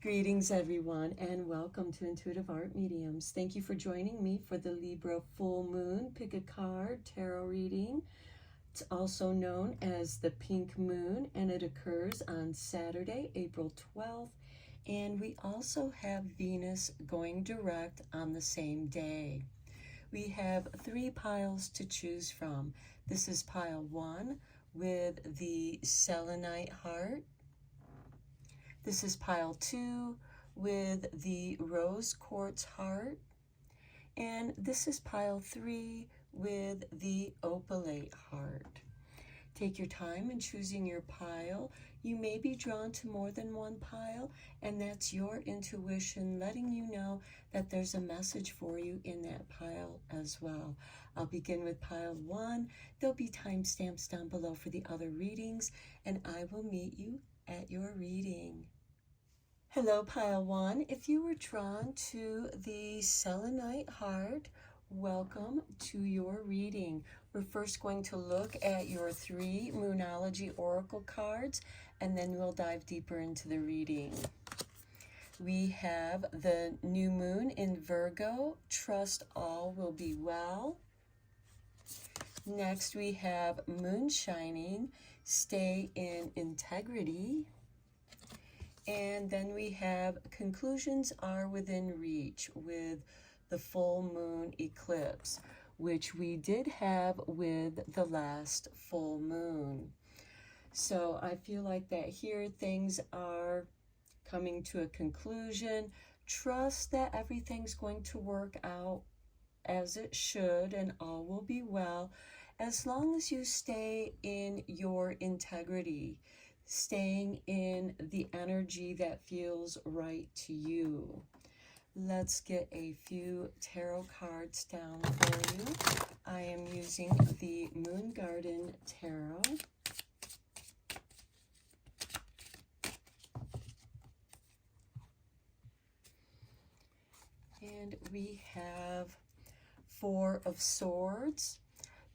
Greetings, everyone, and welcome to Intuitive Art Mediums. Thank you for joining me for the Libra full moon pick a card tarot reading. It's also known as the pink moon, and it occurs on Saturday, April 12th. And we also have Venus going direct on the same day. We have 3 piles to choose from. This is pile 1 with the selenite heart. This is pile 2 with the rose quartz heart. And this is pile 3 with the opalite heart. Take your time in choosing your pile. You may be drawn to more than one pile, and that's your intuition letting you know that there's a message for you in that pile as well. I'll begin with pile 1. There'll be timestamps down below for the other readings, and I will meet you at your reading. Hello, pile 1. If you were drawn to the selenite heart, welcome to your reading. We're first going to look at your 3 Moonology Oracle cards, and then we'll dive deeper into the reading. We have the new moon in Virgo. Trust all will be well. Next, we have moon shining. Stay in integrity. And then we have conclusions are within reach with the full moon eclipse, which we did have with the last full moon. So I feel like that here things are coming to a conclusion. Trust that everything's going to work out as it should and all will be well as long as you stay in your integrity, staying in the energy that feels right to you. Let's get a few tarot cards down for you. I am using the Moon Garden Tarot. And we have 4 of Swords.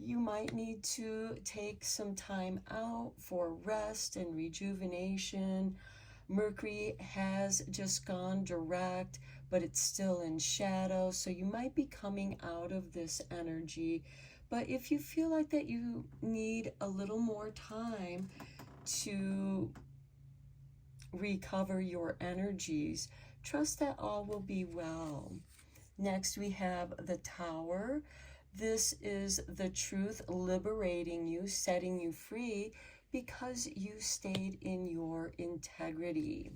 You might need to take some time out for rest and rejuvenation. Mercury has just gone direct, but it's still in shadow, so you might be coming out of this energy. But if you feel like that you need a little more time to recover your energies, trust that all will be well. Next, we have the Tower. This is the truth liberating you, setting you free because you stayed in your integrity.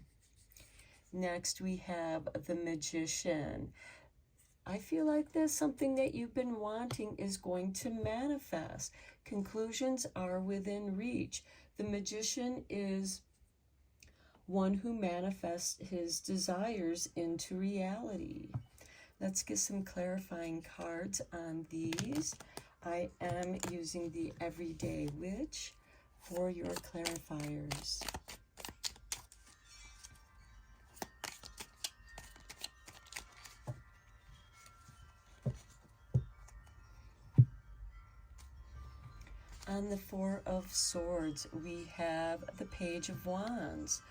Next, we have the Magician. I feel like there's something that you've been wanting is going to manifest. Conclusions are within reach. The Magician is one who manifests his desires into reality. Let's get some clarifying cards on these. I am using the Everyday Witch for your clarifiers. On the 4 of Swords, we have the Page of Wands.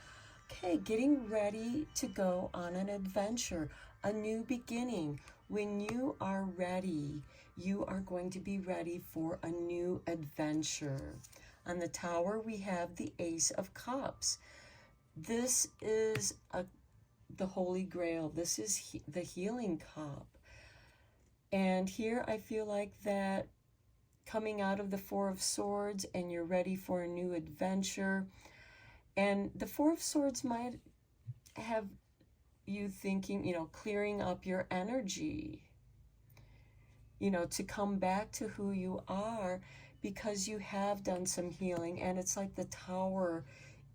Okay, getting ready to go on an adventure, a new beginning. When you are ready, you are going to be ready for a new adventure. On the Tower, we have the Ace of Cups. This is the Holy Grail. This is the healing cup. And here I feel like that coming out of the 4 of Swords and you're ready for a new adventure. And the 4 of Swords might have you thinking, clearing up your energy, to come back to who you are because you have done some healing. And it's like the Tower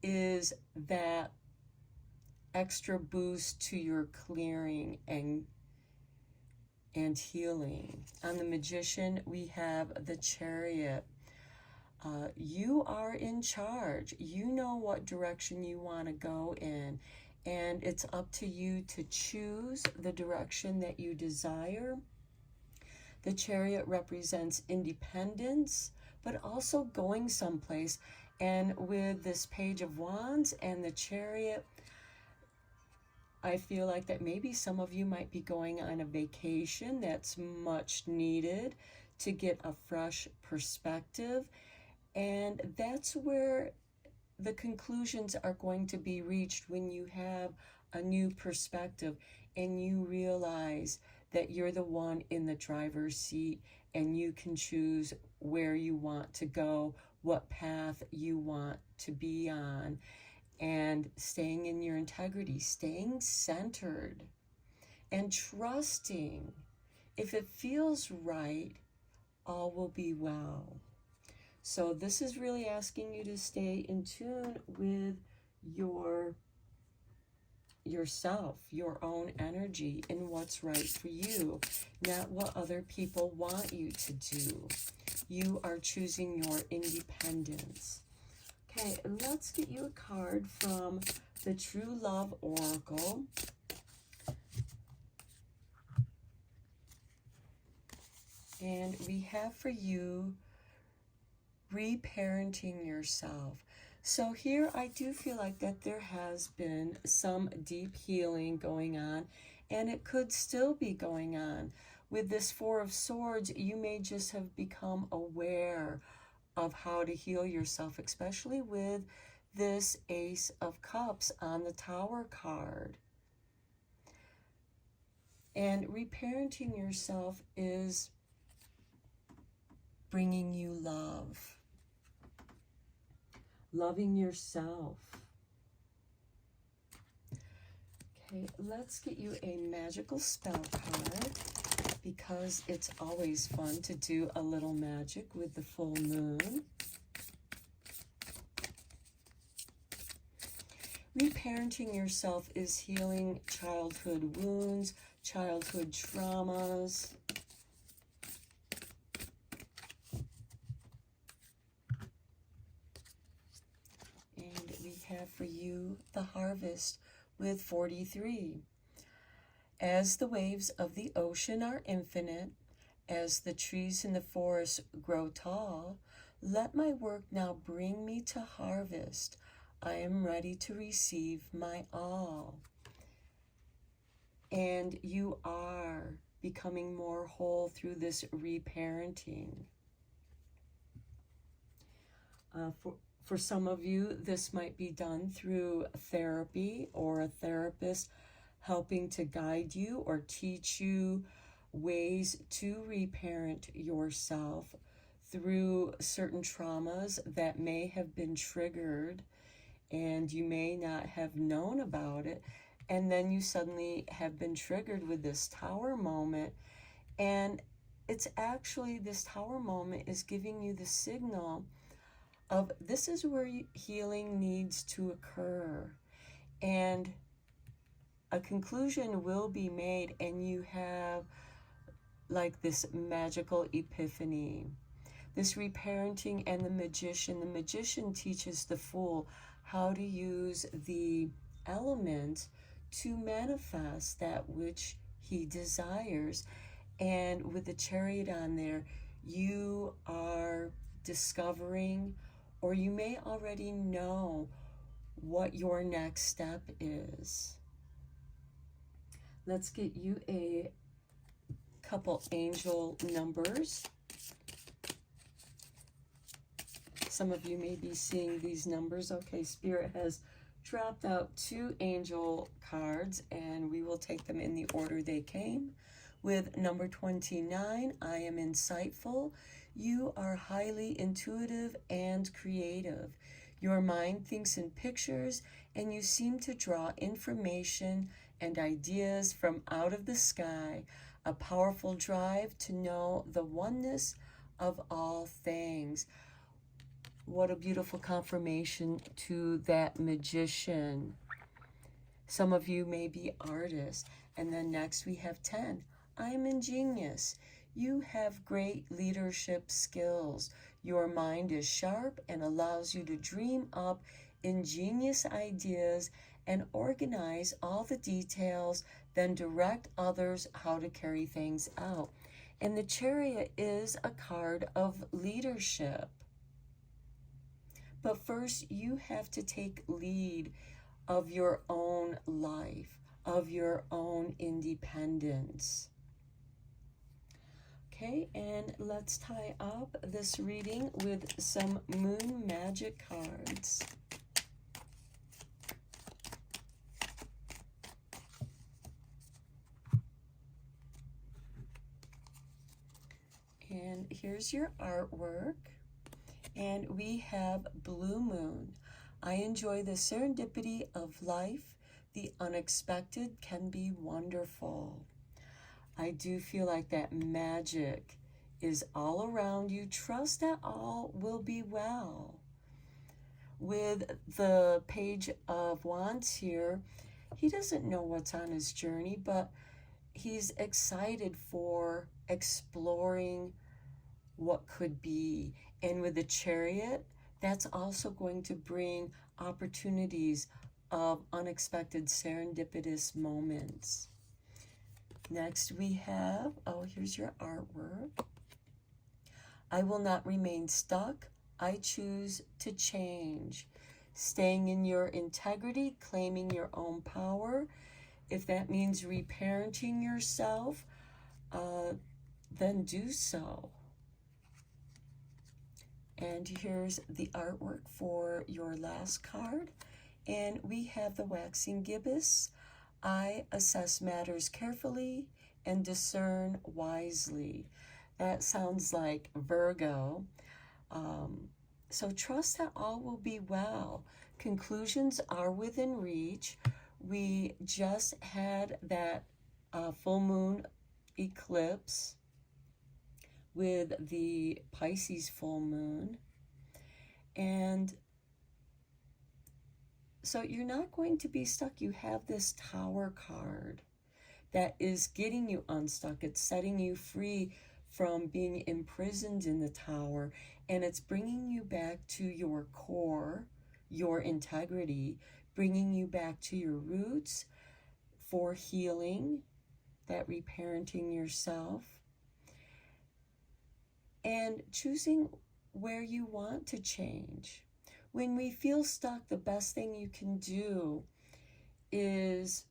is that extra boost to your clearing and healing. On the Magician, we have the Chariot. You are in charge. You know what direction you want to go in, and it's up to you to choose the direction that you desire. The Chariot represents independence, but also going someplace. And with this Page of Wands and the Chariot, I feel like that maybe some of you might be going on a vacation that's much needed to get a fresh perspective. And that's where the conclusions are going to be reached when you have a new perspective and you realize that you're the one in the driver's seat and you can choose where you want to go, what path you want to be on, and staying in your integrity, staying centered, and trusting. If it feels right, all will be well. So this is really asking you to stay in tune with yourself, your own energy, and what's right for you, not what other people want you to do. You are choosing your independence. Okay, let's get you a card from the True Love Oracle. And we have for you reparenting yourself. So here I do feel like that there has been some deep healing going on, and it could still be going on. With this Four of Swords, you may just have become aware of how to heal yourself, especially with this Ace of Cups on the Tower card. And reparenting yourself is bringing you love, loving yourself. Okay, let's get you a magical spell card, because it's always fun to do a little magic with the full moon. Reparenting yourself is healing childhood wounds, childhood traumas. And we have for you the Harvest with 43. As the waves of the ocean are infinite, as the trees in the forest grow tall, let my work now bring me to harvest. I am ready to receive my all. And you are becoming more whole through this reparenting. For some of you, this might be done through therapy or a therapist helping to guide you or teach you ways to reparent yourself through certain traumas that may have been triggered and you may not have known about it. And then you suddenly have been triggered with this Tower moment. And it's actually, this Tower moment is giving you the signal of this is where healing needs to occur. And a conclusion will be made, and you have like this magical epiphany. This reparenting and the magician teaches the fool how to use the element to manifest that which he desires. And with the Chariot on there, you are discovering, or you may already know, what your next step is. Let's get you a couple angel numbers. Some of you may be seeing these numbers. Okay, Spirit has dropped out 2 angel cards, and we will take them in the order they came. With number 29, I am insightful. You are highly intuitive and creative. Your mind thinks in pictures, and you seem to draw information and ideas from out of the sky, a powerful drive to know the oneness of all things. What a beautiful confirmation to that magician. Some of you may be artists. And then next we have 10. I am ingenious. You have great leadership skills. Your mind is sharp and allows you to dream up ingenious ideas and organize all the details, then direct others how to carry things out. And the Chariot is a card of leadership. But first, you have to take lead of your own life. of your own independence. Okay, and let's tie up this reading with some moon magic cards. And here's your artwork. And we have Blue Moon. I enjoy the serendipity of life. The unexpected can be wonderful. I do feel like that magic is all around you. Trust that all will be well. With the Page of Wands here, he doesn't know what's on his journey, but he's excited for exploring what could be. And with the Chariot, that's also going to bring opportunities of unexpected serendipitous moments. Next we have, oh, here's your artwork. I will not remain stuck. I choose to change. Staying in your integrity, claiming your own power. If that means reparenting yourself, then do so. And here's the artwork for your last card. And we have the waxing gibbous. I assess matters carefully and discern wisely. That sounds like Virgo. So trust that all will be well. Conclusions are within reach. We just had that full moon eclipse with the Pisces full moon. And so you're not going to be stuck. You have this Tower card that is getting you unstuck. It's setting you free from being imprisoned in the Tower, and it's bringing you back to your core, your integrity, bringing you back to your roots for healing, that reparenting yourself, and choosing where you want to change. When we feel stuck, the best thing you can do is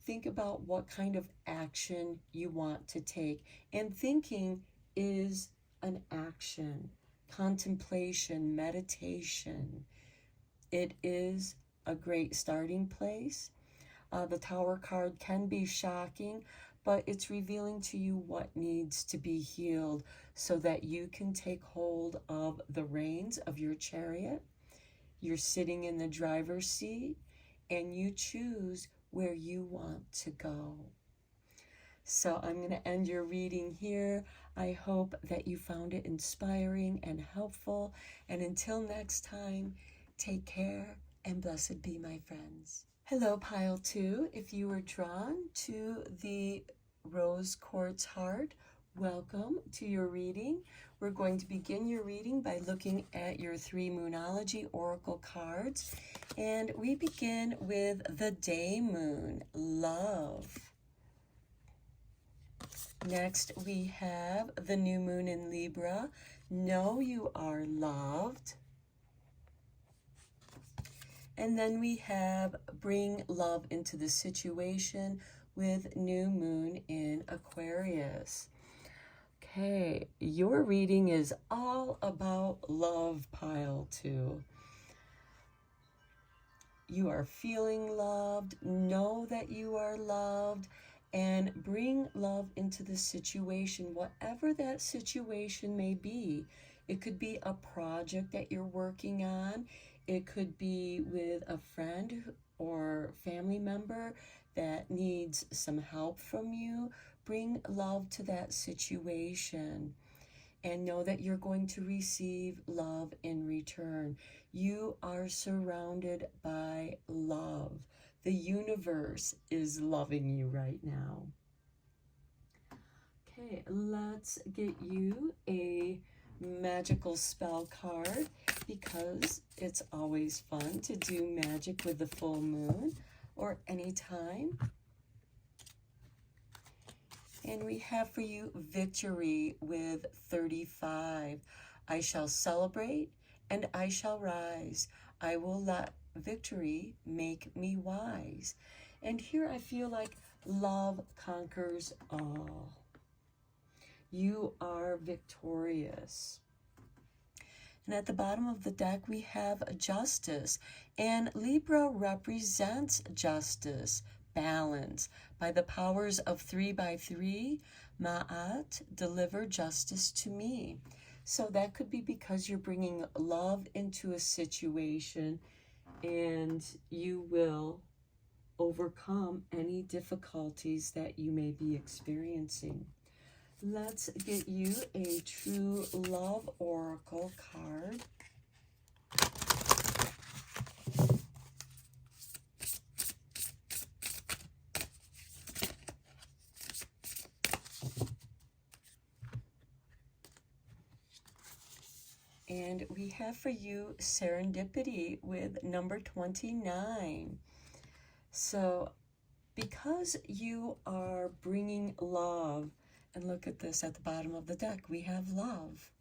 think about what kind of action you want to take. And thinking is an action. Contemplation, meditation. It is a great starting place. The Tower card can be shocking, but it's revealing to you what needs to be healed so that you can take hold of the reins of your chariot. You're sitting in the driver's seat and you choose where you want to go. So I'm going to end your reading here. I hope that you found it inspiring and helpful. And until next time, take care and blessed be, my friends. Hello, Pile 2. If you were drawn to the Rose Quartz Heart, welcome to your reading. We're going to begin your reading by looking at your 3 Moonology Oracle cards. And we begin with the Day Moon, Love. Next, we have the New Moon in Libra, Know You Are Loved. And then we have Bring Love into the Situation with New Moon in Aquarius. Okay, your reading is all about love, Pile 2. You are feeling loved, know that you are loved, and bring love into the situation, whatever that situation may be. It could be a project that you're working on. It could be with a friend or family member that needs some help from you. Bring love to that situation and know that you're going to receive love in return. You are surrounded by love. The universe is loving you right now. Okay, let's get you a magical spell card because it's always fun to do magic with the full moon or anytime. And we have for you Victory with 35. I shall celebrate and I shall rise. I will let victory make me wise. And here I feel like love conquers all. You are victorious. And at the bottom of the deck, we have justice. And Libra represents justice, balance. By the powers of 3 by 3, Ma'at, deliver justice to me. So that could be because you're bringing love into a situation, and you will overcome any difficulties that you may be experiencing. Let's get you a true love oracle card. And we have for you serendipity with number 29. So because you are bringing love, and look at this at the bottom of the deck, we have love.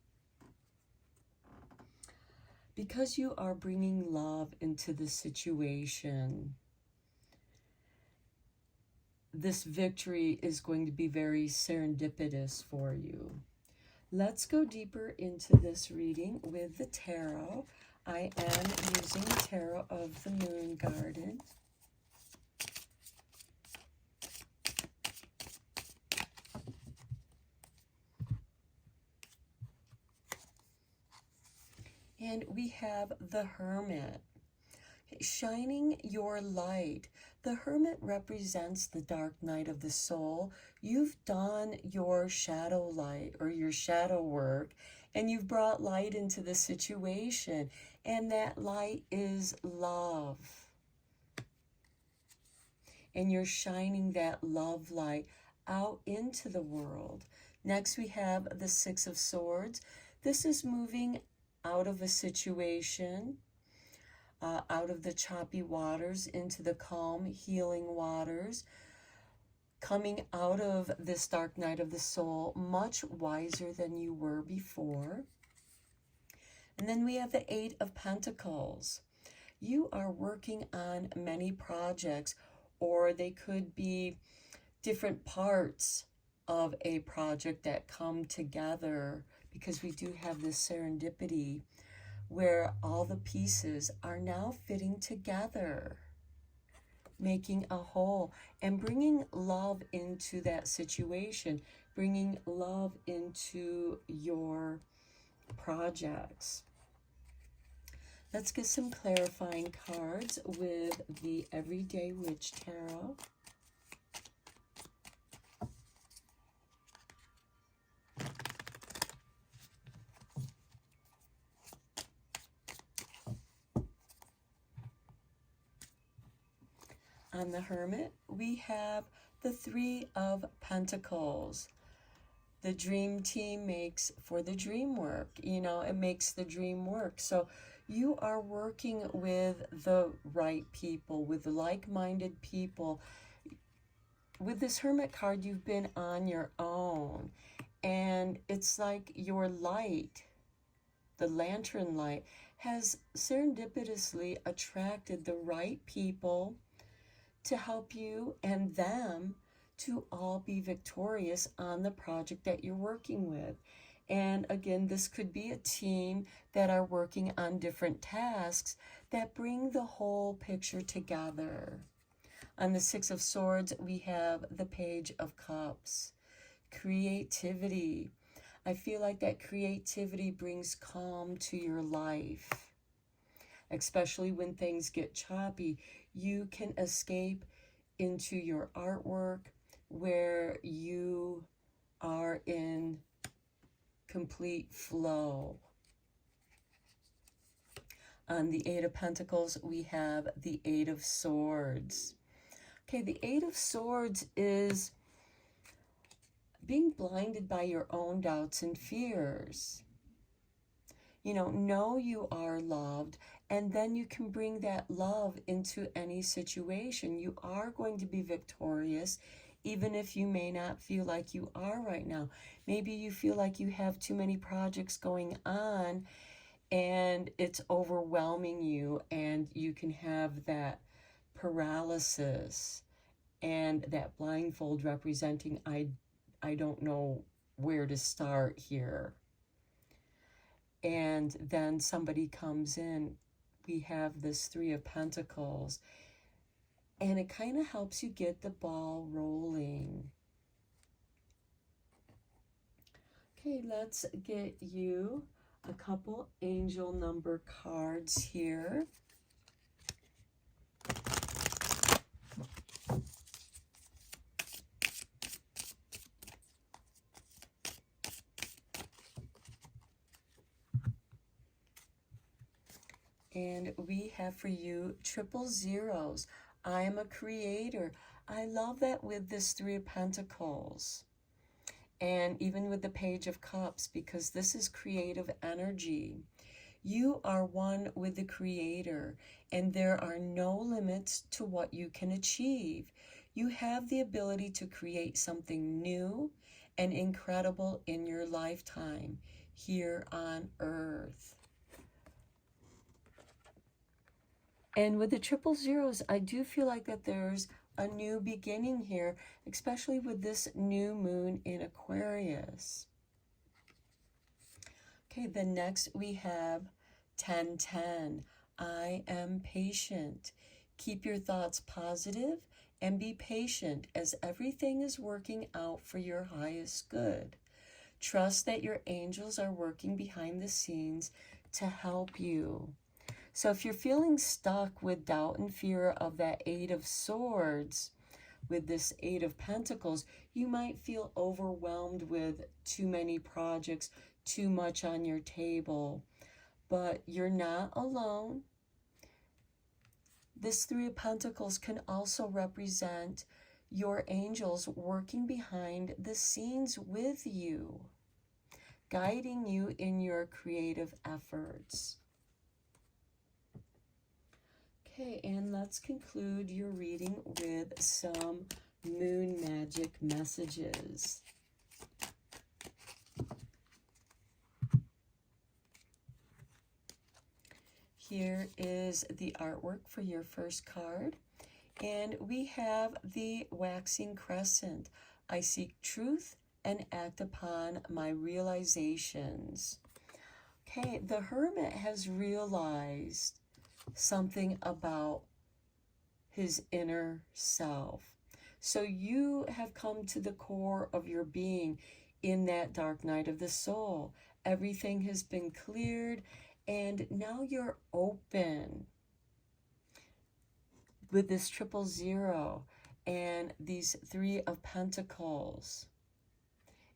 Because you are bringing love into the situation, this victory is going to be very serendipitous for you. Let's go deeper into this reading with the tarot. I am using the tarot of the Moon Garden. And we have the Hermit, shining your light. The Hermit represents the dark night of the soul. You've done your shadow light or your shadow work, and you've brought light into the situation. And that light is love. And you're shining that love light out into the world. Next, we have the Six of Swords. This is moving out of a situation, out of the choppy waters into the calm, healing waters, coming out of this dark night of the soul much wiser than you were before. And then we have the Eight of Pentacles. You are working on many projects, or they could be different parts of a project that come together, because we do have this serendipity where all the pieces are now fitting together, making a whole, and bringing love into that situation, bringing love into your projects. Let's get some clarifying cards with the Everyday Witch Tarot. On the Hermit, we have the Three of Pentacles. The dream team makes for the dream work. You know, it makes the dream work. So you are working with the right people, with like-minded people. With this Hermit card, you've been on your own. And it's like your light, the lantern light, has serendipitously attracted the right people to help you and them to all be victorious on the project that you're working with. And again, this could be a team that are working on different tasks that bring the whole picture together. On the Six of Swords, we have the Page of Cups. Creativity. I feel like that creativity brings calm to your life, especially when things get choppy. You can escape into your artwork where you are in complete flow. On the Eight of Pentacles, we have the Eight of Swords. Okay, the Eight of Swords is being blinded by your own doubts and fears. You know you are loved, and then you can bring that love into any situation. You are going to be victorious, even if you may not feel like you are right now. Maybe you feel like you have too many projects going on, and it's overwhelming you, and you can have that paralysis. and that blindfold representing I don't know where to start here. And then somebody comes in. We have this Three of Pentacles, and it kind of helps you get the ball rolling. Okay, let's get you a couple angel number cards here. And we have for you 000. I am a creator. I love that with this Three of Pentacles. And even with the Page of Cups, because this is creative energy. You are one with the Creator, and there are no limits to what you can achieve. You have the ability to create something new and incredible in your lifetime here on Earth. And with the 000, I do feel like that there's a new beginning here, especially with this new moon in Aquarius. Okay, then next we have 1010. I am patient. Keep your thoughts positive and be patient as everything is working out for your highest good. Trust that your angels are working behind the scenes to help you. So if you're feeling stuck with doubt and fear of that Eight of Swords, with this Eight of Pentacles, you might feel overwhelmed with too many projects, too much on your table. But you're not alone. This Three of Pentacles can also represent your angels working behind the scenes with you, guiding you in your creative efforts. Okay, and let's conclude your reading with some moon magic messages. Here is the artwork for your first card, and we have the waxing crescent. I seek truth and act upon my realizations. Okay, the Hermit has realized something about his inner self. So you have come to the core of your being in that dark night of the soul. Everything has been cleared, and now you're open with this 000 and these Three of Pentacles.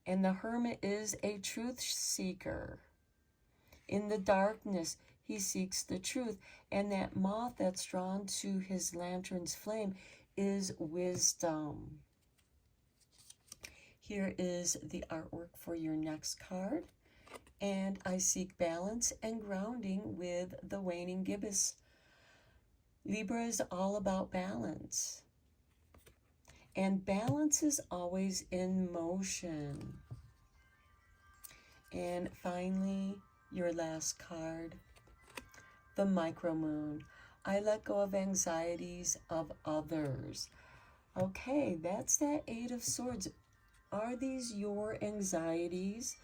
And the Hermit is a truth seeker. In the darkness, he seeks the truth. And that moth that's drawn to his lantern's flame is wisdom. Here is the artwork for your next card. And I seek balance and grounding with the waning gibbous. Libra is all about balance. And balance is always in motion. And finally, your last card, the micromoon. I let go of anxieties of others. Okay, that's that Eight of Swords. Are these your anxieties?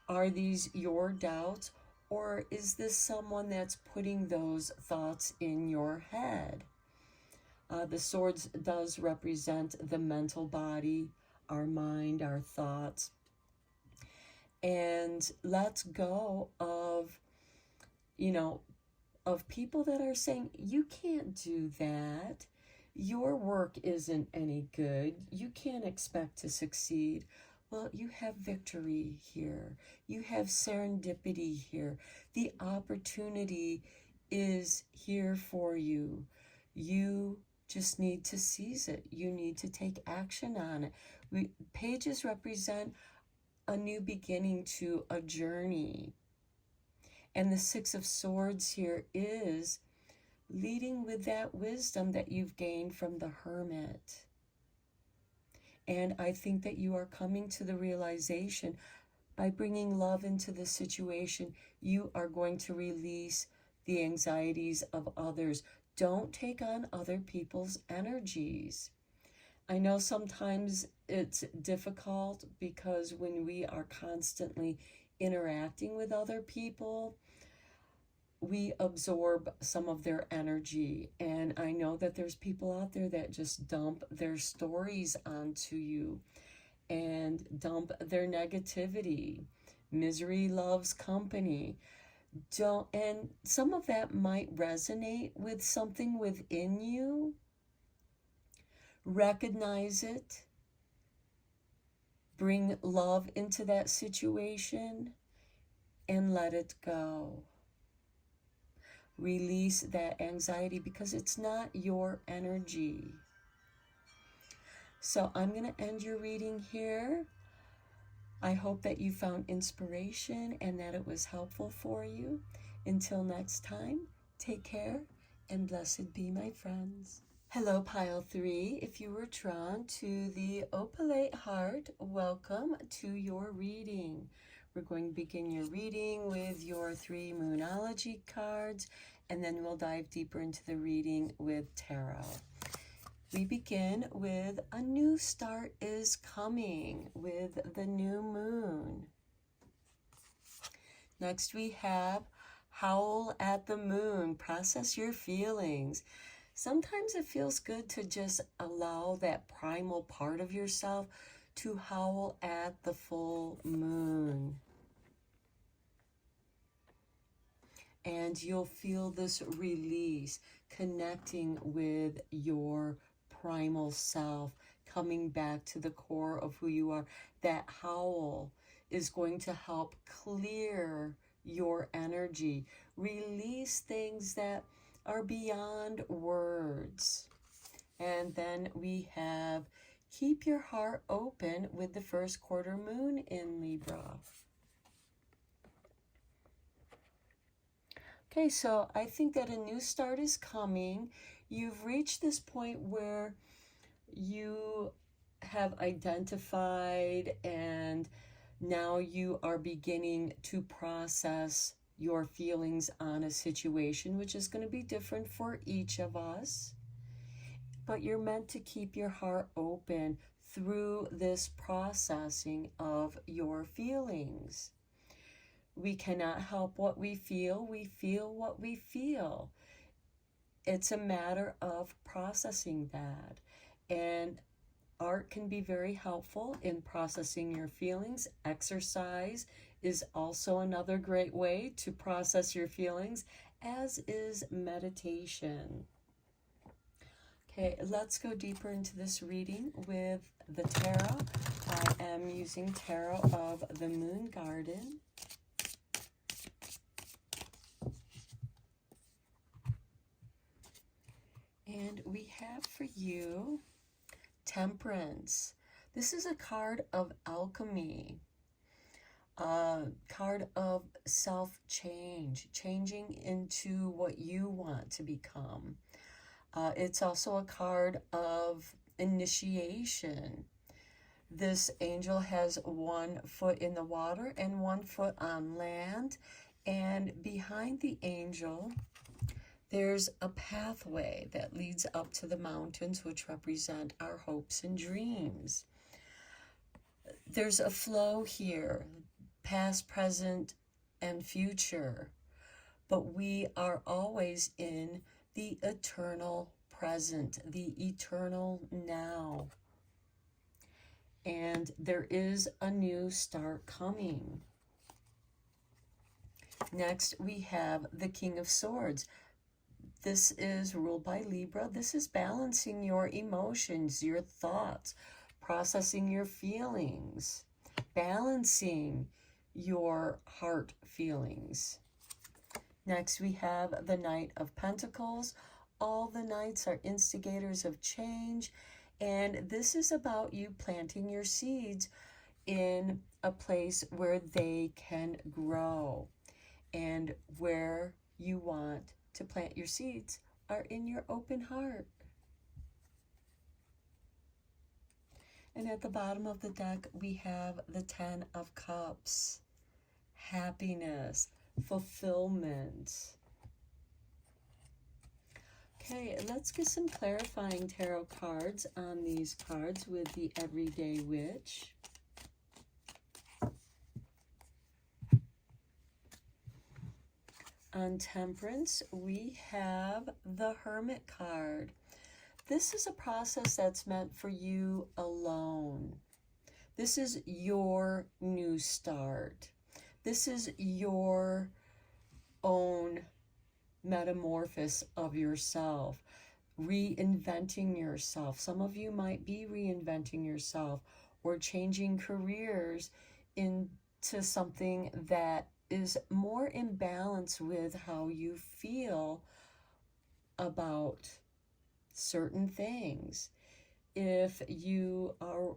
Are these your doubts? Or is this someone that's putting those thoughts in your head? The swords does represent the mental body, our mind, our thoughts. And let's go of, of people that are saying, you can't do that. Your work isn't any good. You can't expect to succeed. Well, you have victory here. You have serendipity here. The opportunity is here for you. You just need to seize it. You need to take action on it. Pages represent a new beginning to a journey. And the Six of Swords here is leading with that wisdom that you've gained from the Hermit. And I think that you are coming to the realization, by bringing love into the situation, you are going to release the anxieties of others. Don't take on other people's energies. I know sometimes it's difficult because when we are constantly interacting with other people, we absorb some of their energy. And I know that there's people out there that just dump their stories onto you and dump their negativity. Misery loves company. Don't, and some of that might resonate with something within you. Recognize it. Bring love into that situation and let it go. Release that anxiety because it's not your energy. So I'm going to end your reading here. I hope that you found inspiration and that it was helpful for you. Until next time, take care and blessed be, my friends. Hello, Pile 3. If you were drawn to the opalite heart, welcome to your reading. We're going to begin your reading with your 3 Moonology cards, and then we'll dive deeper into the reading with tarot. We begin with a new start is coming with the new moon. Next we have howl at the moon, process your feelings. Sometimes it feels good to just allow that primal part of yourself to howl at the full moon. And you'll feel this release, connecting with your primal self, coming back to the core of who you are. That howl is going to help clear your energy, release things that are beyond words. And then we have keep your heart open with the first quarter moon in Libra. Okay, so I think that a new start is coming. You've reached this point where you have identified and now you are beginning to process your feelings on a situation, which is going to be different for each of us. But you're meant to keep your heart open through this processing of your feelings. We cannot help what we feel what we feel. It's a matter of processing that. And art can be very helpful in processing your feelings. Exercise is also another great way to process your feelings, as is meditation. Okay, let's go deeper into this reading with the tarot. I am using tarot of the Moon Garden. And we have for you Temperance. This is a card of alchemy, a card of self-change, changing into what you want to become. It's also a card of initiation. This angel has 1 foot in the water and 1 foot on land. And behind the angel, there's a pathway that leads up to the mountains, which represent our hopes and dreams. There's a flow here, past, present, and future. But we are always in the eternal present, the eternal now. And there is a new start coming. Next, we have the King of Swords. This is ruled by Libra. This is balancing your emotions, your thoughts, processing your feelings, balancing your heart feelings. Next, we have the Knight of Pentacles. All the knights are instigators of change, and this is about you planting your seeds in a place where they can grow, and where you want to plant your seeds are in your open heart. And at the bottom of the deck, we have the 10 of Cups. Happiness, fulfillment. Okay, let's get some clarifying tarot cards on these cards with the Everyday Witch. On Temperance, we have the Hermit card. This is a process that's meant for you alone. This is your new start. This is your own metamorphosis of yourself, reinventing yourself. Some of you might be reinventing yourself or changing careers into something that is more in balance with how you feel about certain things. If you are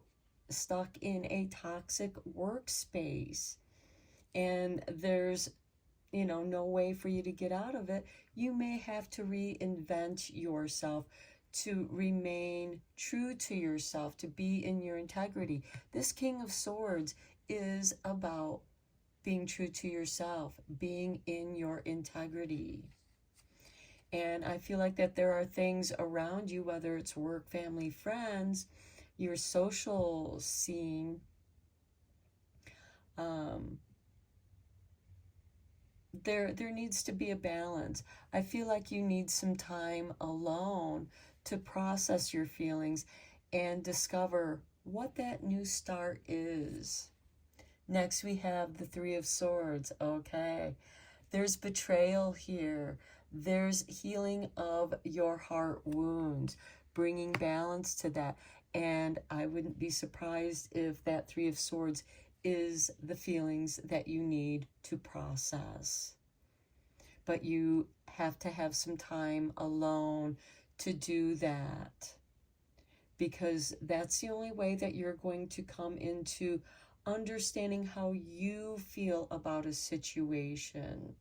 stuck in a toxic workspace and there's no way for you to get out of it, you may have to reinvent yourself to remain true to yourself, to be in your integrity. This King of Swords is about being true to yourself, being in your integrity. And I feel like that there are things around you, whether it's work, family, friends, your social scene, there needs to be a balance. I feel like you need some time alone to process your feelings and discover what that new start is. Next, we have the Three of Swords. Okay, there's betrayal here. There's healing of your heart wounds, bringing balance to that. And I wouldn't be surprised if that Three of Swords is the feelings that you need to process. But you have to have some time alone to do that, because that's the only way that you're going to come into understanding how you feel about a situation.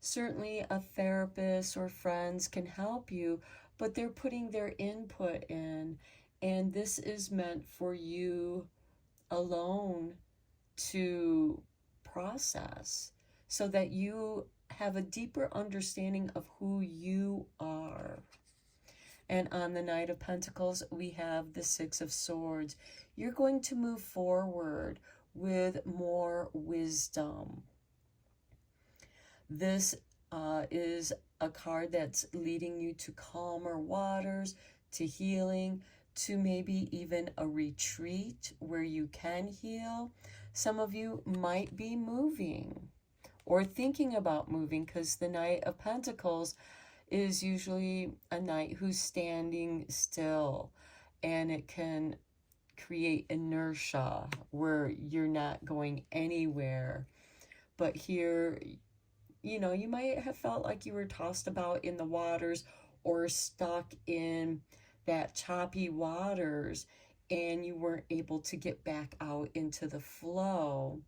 Certainly a therapist or friends can help you, but they're putting their input in, and this is meant for you alone to process so that you have a deeper understanding of who you are. And on the Knight of Pentacles, we have the Six of Swords. You're going to move forward with more wisdom. This is a card that's leading you to calmer waters, to healing, to maybe even a retreat where you can heal. Some of you might be moving or thinking about moving, because the Knight of Pentacles is usually a knight who's standing still, and it can create inertia where you're not going anywhere. But here, you might have felt like you were tossed about in the waters or stuck in that choppy waters, and you weren't able to get back out into the flow.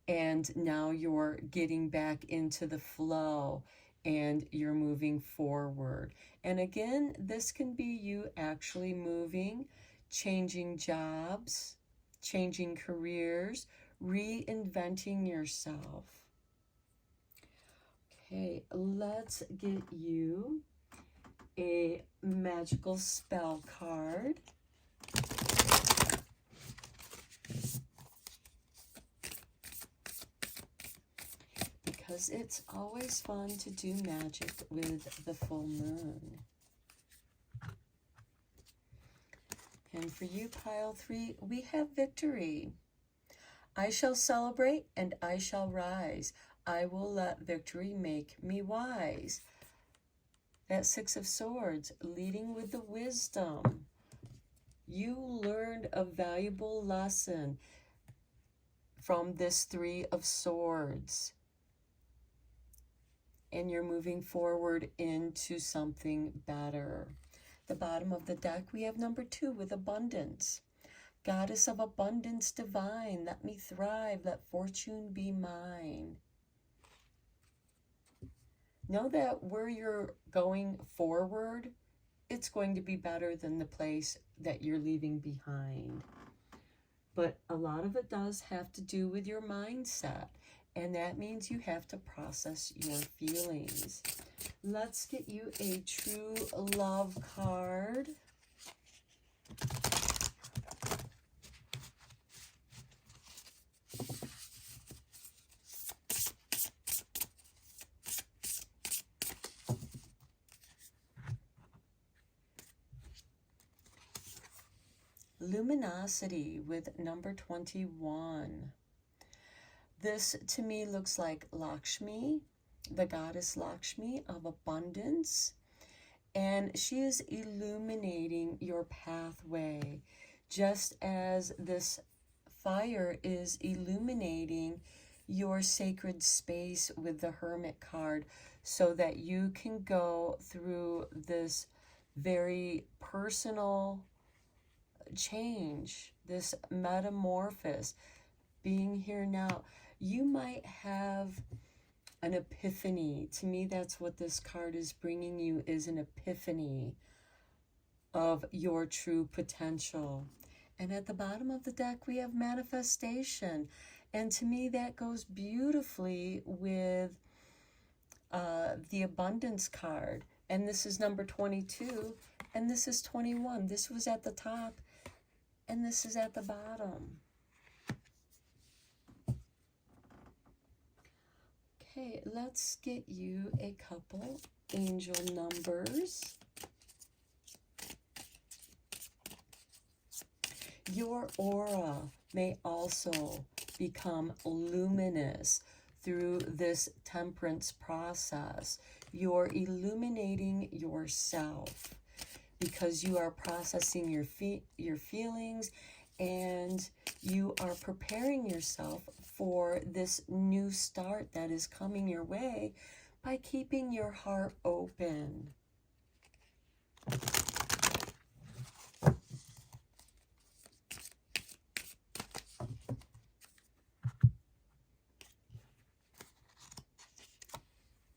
And now you're getting back into the flow and you're moving forward. And again, this can be you actually moving, changing jobs, changing careers, reinventing yourself. Okay, let's get you a magical spell card. Because it's always fun to do magic with the full moon. And for you, pile 3, we have victory. I shall celebrate and I shall rise. I will let victory make me wise. That Six of Swords, leading with the wisdom. You learned a valuable lesson from this Three of Swords. And you're moving forward into something better. The bottom of the deck, we have number 2 with abundance. Goddess of abundance divine, let me thrive, let fortune be mine. Know that where you're going forward, it's going to be better than the place that you're leaving behind. But a lot of it does have to do with your mindset And that means you have to process your feelings. Let's get you a true love card. Luminosity with number 21. This to me looks like Lakshmi, the goddess Lakshmi of abundance, and she is illuminating your pathway, just as this fire is illuminating your sacred space with the Hermit card, so that you can go through this very personal change, this metamorphosis, being here now. You might have an epiphany. To me, that's what this card is bringing you, is an epiphany of your true potential. And at the bottom of the deck, we have manifestation. And to me, that goes beautifully with the abundance card. And this is number 22, and this is 21. This was at the top, and this is at the bottom. Okay, let's get you a couple angel numbers. Your aura may also become luminous through this temperance process. You're illuminating yourself because you are processing your feelings, and you are preparing yourself for this new start that is coming your way by keeping your heart open.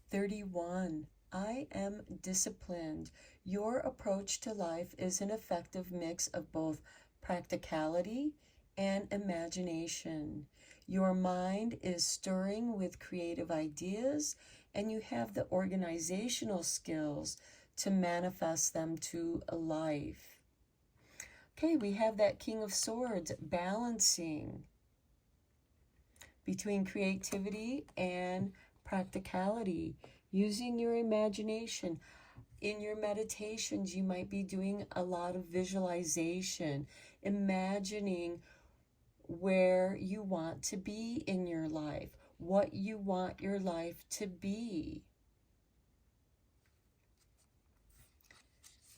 "31. I am disciplined. Your approach to life is an effective mix of both practicality and imagination. Your mind is stirring with creative ideas, and you have the organizational skills to manifest them to life." Okay, we have that King of Swords balancing between creativity and practicality, using your imagination. In your meditations, you might be doing a lot of visualization, imagining where you want to be in your life, what you want your life to be.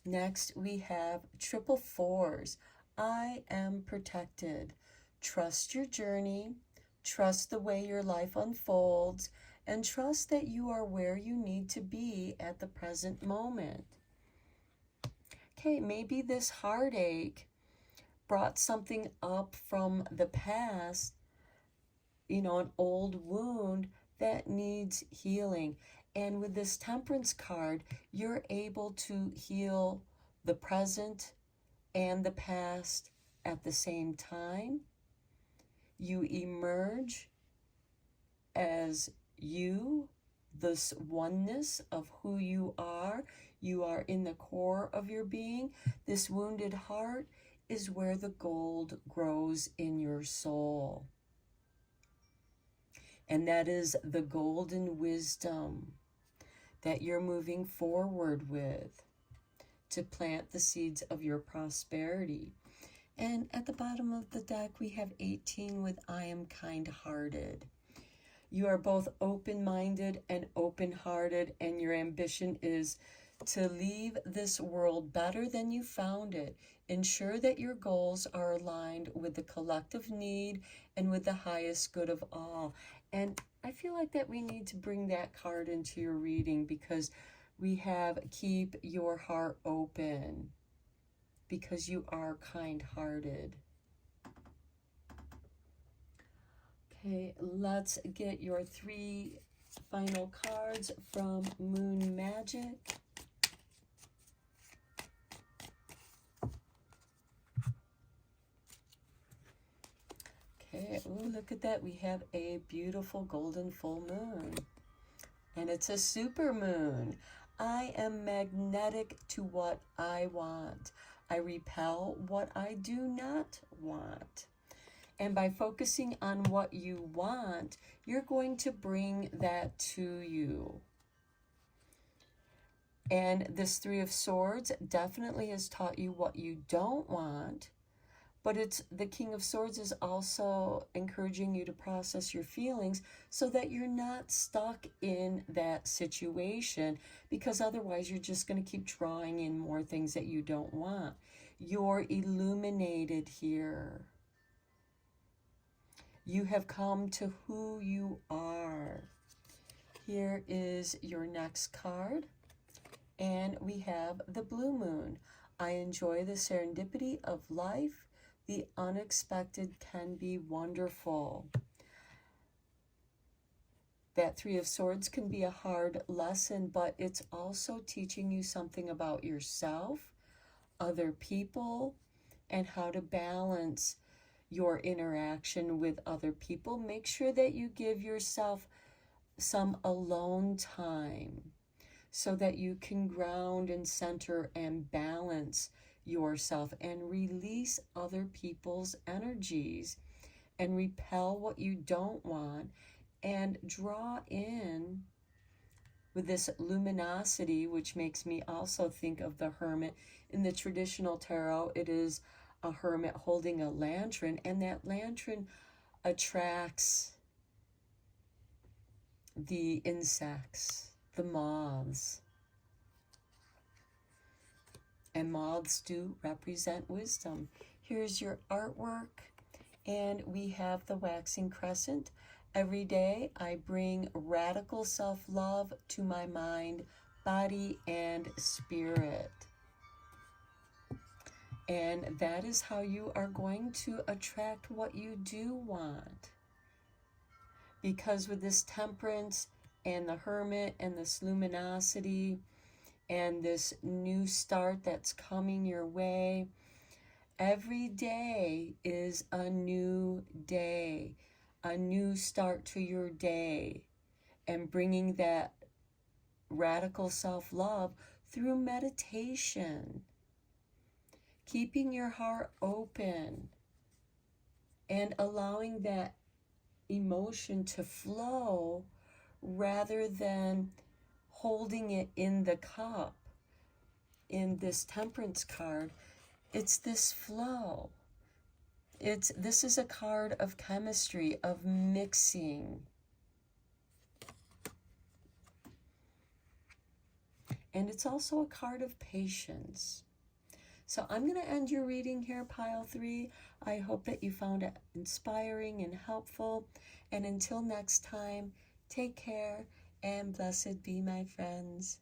Next, we have triple fours. I am protected. Trust your journey, trust the way your life unfolds, and trust that you are where you need to be at the present moment. Okay, maybe this heartache brought something up from the past, an old wound that needs healing. And with this Temperance card, you're able to heal the present and the past at the same time. You emerge as you, this oneness of who you are. You are in the core of your being. This wounded heart is where the gold grows in your soul. And that is the golden wisdom that you're moving forward with to plant the seeds of your prosperity. And at the bottom of the deck, we have 18 with I am kind-hearted. You are both open-minded and open-hearted, and your ambition is to leave this world better than you found it. Ensure that your goals are aligned with the collective need and with the highest good of all. And I feel like that we need to bring that card into your reading, because we have keep your heart open, because you are kind-hearted. Okay, let's get your 3 final cards from Moon Magic. Okay, Ooh, look at that. We have a beautiful golden full moon. And it's a super moon. I am magnetic to what I want. I repel what I do not want. And by focusing on what you want, you're going to bring that to you. And this Three of Swords definitely has taught you what you don't want. But it's the King of Swords is also encouraging you to process your feelings so that you're not stuck in that situation, because otherwise you're just going to keep drawing in more things that you don't want. You're illuminated here. You have come to who you are. Here is your next card, and we have the blue moon. I enjoy the serendipity of life. The unexpected can be wonderful. That Three of Swords can be a hard lesson, but it's also teaching you something about yourself, other people, and how to balance your interaction with other people. Make sure that you give yourself some alone time so that you can ground and center and balance yourself and release other people's energies and repel what you don't want and draw in with this luminosity, which makes me also think of the hermit. In the traditional tarot, it is a hermit holding a lantern, and that lantern attracts the insects, the moths. And moths do represent wisdom. Here's your artwork, and we have the waxing crescent. Every day I bring radical self-love to my mind, body, and spirit. And that is how you are going to attract what you do want. Because with this temperance and the hermit and this luminosity and this new start that's coming your way, every day is a new day, a new start to your day, and bringing that radical self-love through meditation, keeping your heart open and allowing that emotion to flow rather than holding it in the cup. In this temperance card, it's this flow. This is a card of chemistry, of mixing. And it's also a card of patience. So I'm going to end your reading here, Pile 3. I hope that you found it inspiring and helpful. And until next time, take care and blessed be, my friends.